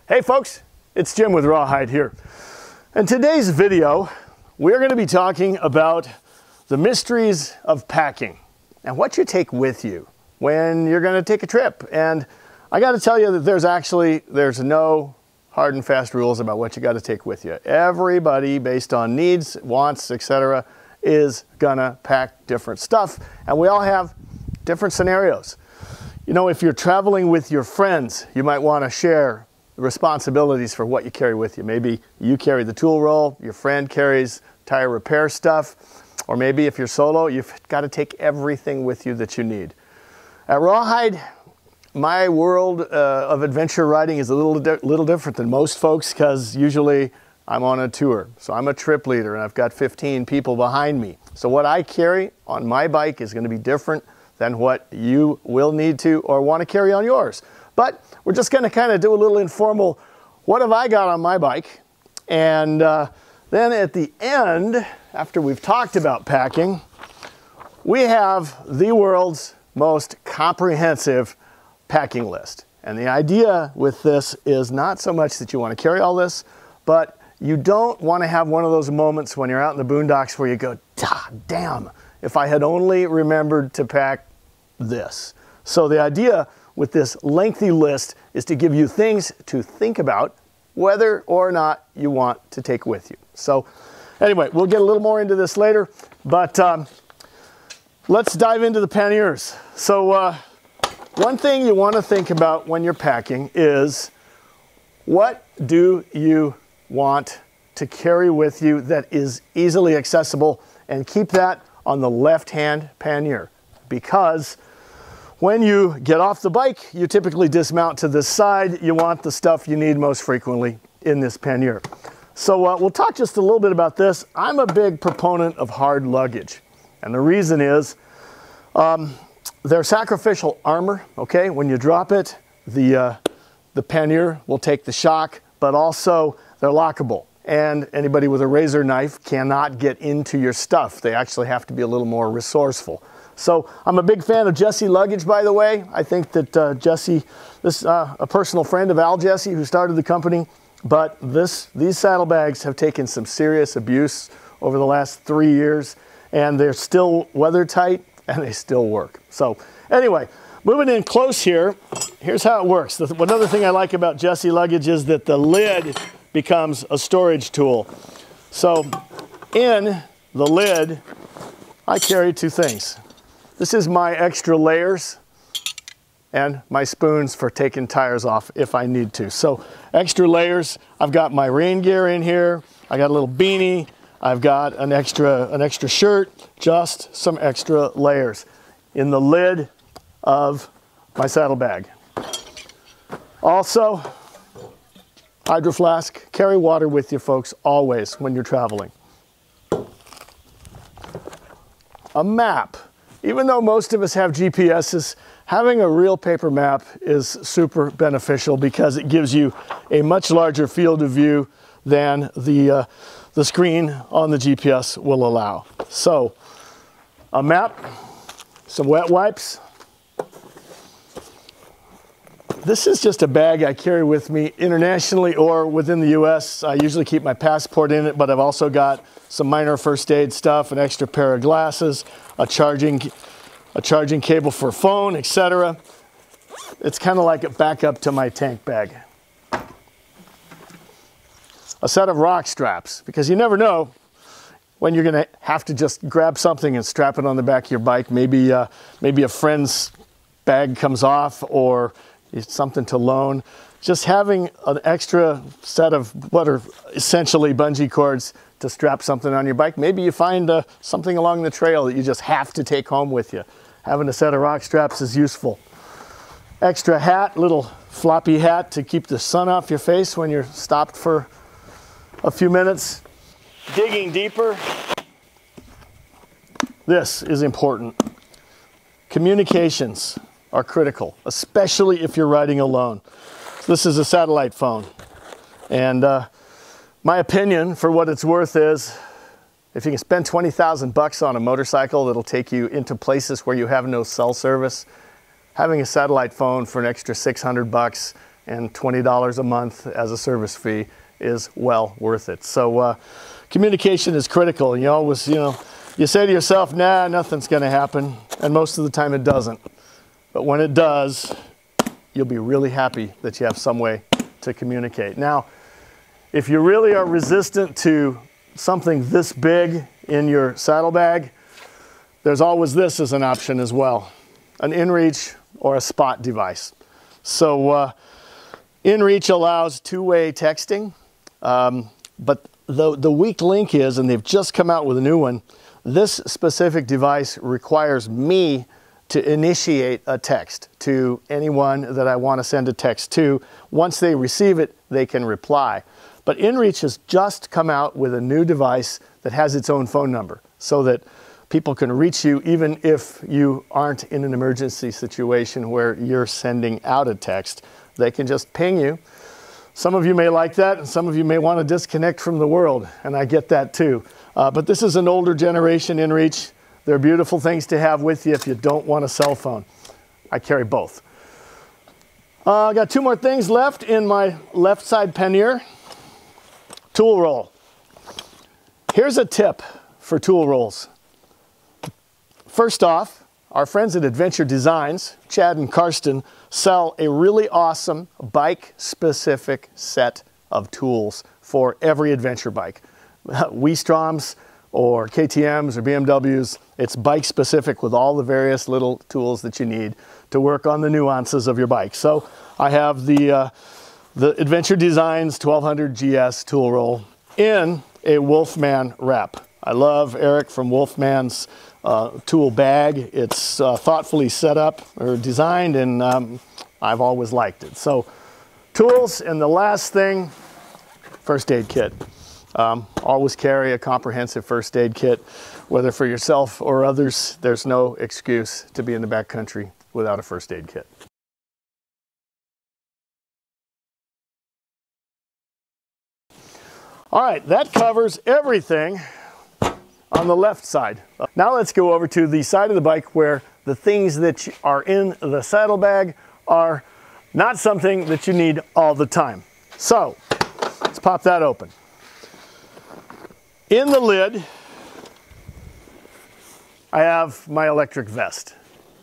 Hey folks, it's Jim with RawHyde here. In today's video, we're going to be talking about the mysteries of packing and what you take with you when you're going to take a trip. And I got to tell you that there's no hard and fast rules about what you got to take with you. Everybody, based on needs, wants, etc., is gonna pack different stuff, and we all have different scenarios. You know, if you're traveling with your friends, you might want to share the responsibilities for what you carry with you. Maybe you carry the tool roll, your friend carries tire repair stuff, or maybe if you're solo, you've got to take everything with you that you need. At RawHyde, my world of adventure riding is a little different than most folks, because usually I'm on a tour. So I'm a trip leader and I've got 15 people behind me. So what I carry on my bike is going to be different than what you will need to or want to carry on yours. But we're just going to kind of do a little informal, what have I got on my bike? And then at the end, after we've talked about packing, we have the world's most comprehensive packing list. And the idea with this is not so much that you want to carry all this, but you don't want to have one of those moments when you're out in the boondocks where you go, damn, if I had only remembered to pack this. So the idea with this lengthy list is to give you things to think about whether or not you want to take with you. So anyway, we'll get a little more into this later, but let's dive into the panniers. So one thing you want to think about when you're packing is, what do you want to carry with you that is easily accessible? And keep that on the left-hand pannier, because when you get off the bike, you typically dismount to this side. You want the stuff you need most frequently in this pannier. So we'll talk just a little bit about this. I'm a big proponent of hard luggage. And the reason is they're sacrificial armor, okay? When you drop it, the pannier will take the shock, but also they're lockable. And anybody with a razor knife cannot get into your stuff. They actually have to be a little more resourceful. So I'm a big fan of Jesse Luggage, by the way. I think that Jesse, a personal friend of Al Jesse, who started the company, but these saddlebags have taken some serious abuse over the last 3 years, and they're still weather tight and they still work. So anyway, moving in close here, here's how it works. Another thing I like about Jesse Luggage is that the lid becomes a storage tool. So in the lid, I carry two things. This is my extra layers and my spoons for taking tires off if I need to. So extra layers, I've got my rain gear in here, I got a little beanie, I've got an extra shirt, just some extra layers in the lid of my saddlebag. Also, hydro flask. Carry water with you, folks, always when you're traveling. A map. Even though most of us have GPSs, having a real paper map is super beneficial because it gives you a much larger field of view than the screen on the GPS will allow. So, a map, some wet wipes. This is just a bag I carry with me internationally or within the US. I usually keep my passport in it, but I've also got some minor first aid stuff, an extra pair of glasses, a charging cable for phone, etc. It's kind of like a backup to my tank bag. A set of rock straps, because you never know when you're going to have to just grab something and strap it on the back of your bike. Maybe a friend's bag comes off, or it's something to loan. Just having an extra set of what are essentially bungee cords to strap something on your bike. Maybe you find something along the trail that you just have to take home with you. Having a set of rock straps is useful. Extra hat, little floppy hat to keep the sun off your face when you're stopped for a few minutes. Digging deeper. This is important. Communications are critical, especially if you're riding alone. This is a satellite phone. And my opinion, for what it's worth, is if you can spend 20,000 bucks on a motorcycle that'll take you into places where you have no cell service, having a satellite phone for an extra 600 bucks and $20 a month as a service fee is well worth it. So communication is critical. You always, you say to yourself, nah, nothing's going to happen, and most of the time it doesn't. But when it does, you'll be really happy that you have some way to communicate. Now, if you really are resistant to something this big in your saddlebag, there's always this as an option as well, an inReach or a spot device. So inReach allows two-way texting, but the weak link is, and they've just come out with a new one, this specific device requires me to initiate a text to anyone that I want to send a text to. Once they receive it, they can reply. But inReach has just come out with a new device that has its own phone number so that people can reach you even if you aren't in an emergency situation where you're sending out a text. They can just ping you. Some of you may like that, and some of you may want to disconnect from the world, and I get that too. But this is an older generation inReach. They're beautiful things to have with you if you don't want a cell phone. I carry both. I got two more things left in my left side pannier. Tool roll. Here's a tip for tool rolls. First off, our friends at Adventure Designs, Chad and Karsten, sell a really awesome bike-specific set of tools for every adventure bike. Weestroms or KTMs or BMWs, it's bike-specific with all the various little tools that you need to work on the nuances of your bike. So I have the Adventure Designs 1200 GS tool roll in a Wolfman wrap. I love Eric from Wolfman's tool bag. It's thoughtfully set up or designed, and I've always liked it. So tools, and the last thing, first aid kit. Always carry a comprehensive first aid kit, whether for yourself or others. There's no excuse to be in the backcountry without a first aid kit. All right, that covers everything on the left side. Now let's go over to the side of the bike where the things that are in the saddlebag are not something that you need all the time. So let's pop that open. In the lid, I have my electric vest.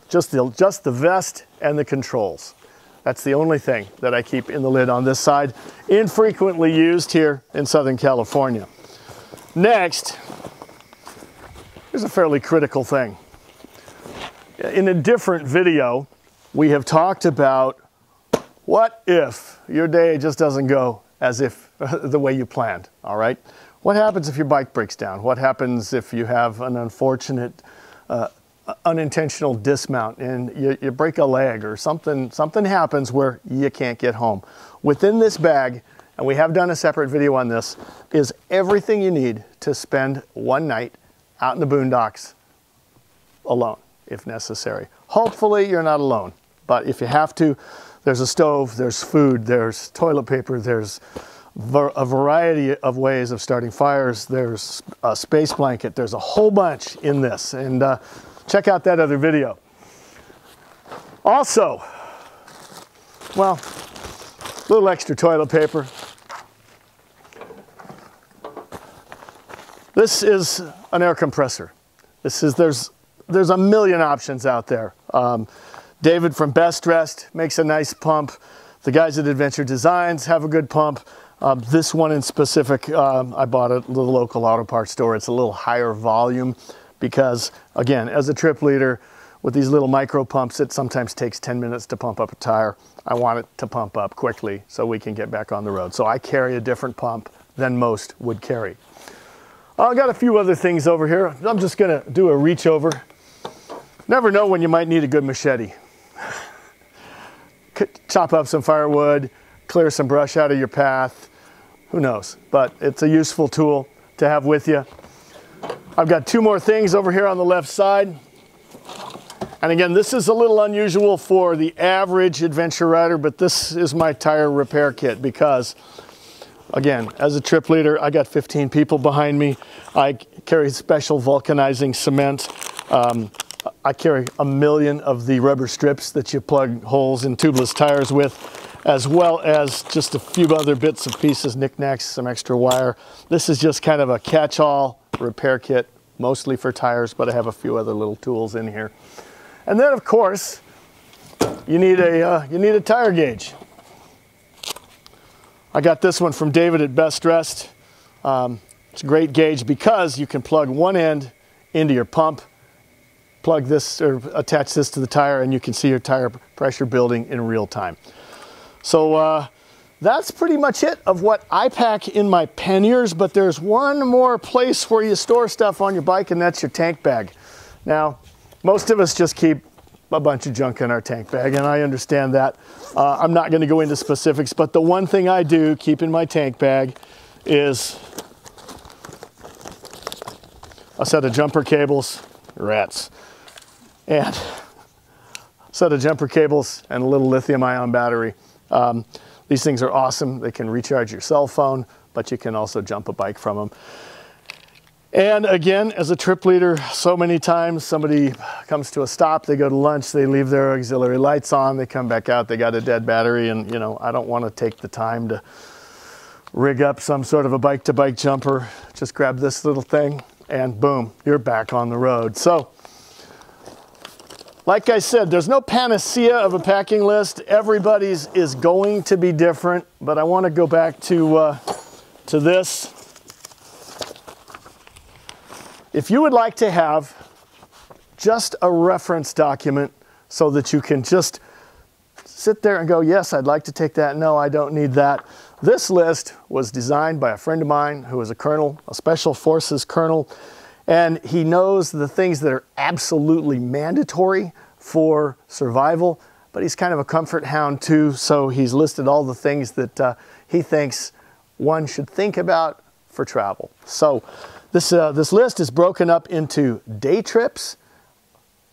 Just the vest and the controls. That's the only thing that I keep in the lid on this side. Infrequently used here in Southern California. Next, here's a fairly critical thing. In a different video, we have talked about what if your day just doesn't go as if the way you planned, all right? What happens if your bike breaks down? What happens if you have an unfortunate, unintentional dismount and you break a leg or something happens where you can't get home? Within this bag, and we have done a separate video on this, is everything you need to spend one night out in the boondocks alone, if necessary. Hopefully you're not alone, but if you have to, there's a stove, there's food, there's toilet paper, there's a variety of ways of starting fires, there's a space blanket, there's a whole bunch in this, and check out that other video. Also, well, a little extra toilet paper. This is an air compressor. There's a million options out there. David from Best Dressed makes a nice pump. The guys at Adventure Designs have a good pump. This one in specific, I bought it at the local auto parts store. It's a little higher volume because, again, as a trip leader, with these little micro pumps, it sometimes takes 10 minutes to pump up a tire. I want it to pump up quickly so we can get back on the road. So I carry a different pump than most would carry. I got a few other things over here. I'm just gonna do a reach over. Never know when you might need a good machete. Chop up some firewood, clear some brush out of your path. Who knows? But it's a useful tool to have with you. I've got two more things over here on the left side. And again, this is a little unusual for the average adventure rider, but this is my tire repair kit because, again, as a trip leader, I got 15 people behind me. I carry special vulcanizing cement. I carry 1 million of the rubber strips that you plug holes in tubeless tires with. as well as just a few other bits and pieces, knickknacks, some extra wire. This is just kind of a catch-all repair kit, mostly for tires, but I have a few other little tools in here. And then, of course, you need a tire gauge. I got this one from David at Best Dressed. It's a great gauge because you can plug one end into your pump, plug this or attach this to the tire, and you can see your tire pressure building in real time. So that's pretty much it of what I pack in my panniers, but there's one more place where you store stuff on your bike, and that's your tank bag. Now, most of us just keep a bunch of junk in our tank bag, and I understand that. I'm not going to go into specifics, but the one thing I do keep in my tank bag is a set of jumper cables, rats, and a set of jumper cables and a little lithium-ion battery. These things are awesome. They can recharge your cell phone, but you can also jump a bike from them. And again, as a trip leader, so many times somebody comes to a stop, they go to lunch, they leave their auxiliary lights on, they come back out, they got a dead battery, and you know, I don't want to take the time to rig up some sort of a bike-to-bike jumper. Just grab this little thing and boom, you're back on the road. So, like I said, there's no panacea of a packing list. Everybody's is going to be different, but I want to go back to this. If you would like to have just a reference document so that you can just sit there and go, yes, I'd like to take that. No, I don't need that. This list was designed by a friend of mine who is a colonel, a special forces colonel, and he knows the things that are absolutely mandatory for survival, but he's kind of a comfort hound too, so he's listed all the things that he thinks one should think about for travel. So this list is broken up into day trips,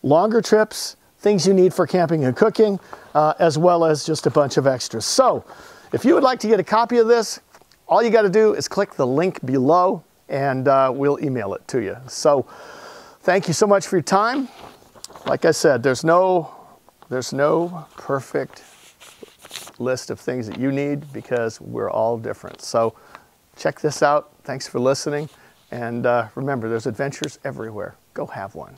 longer trips, things you need for camping and cooking, as well as just a bunch of extras. So if you would like to get a copy of this, all you got to do is click the link below and we'll email it to you. So thank you so much for your time. Like I said, there's no perfect list of things that you need because we're all different. So check this out. Thanks for listening. And remember, there's adventures everywhere. Go have one.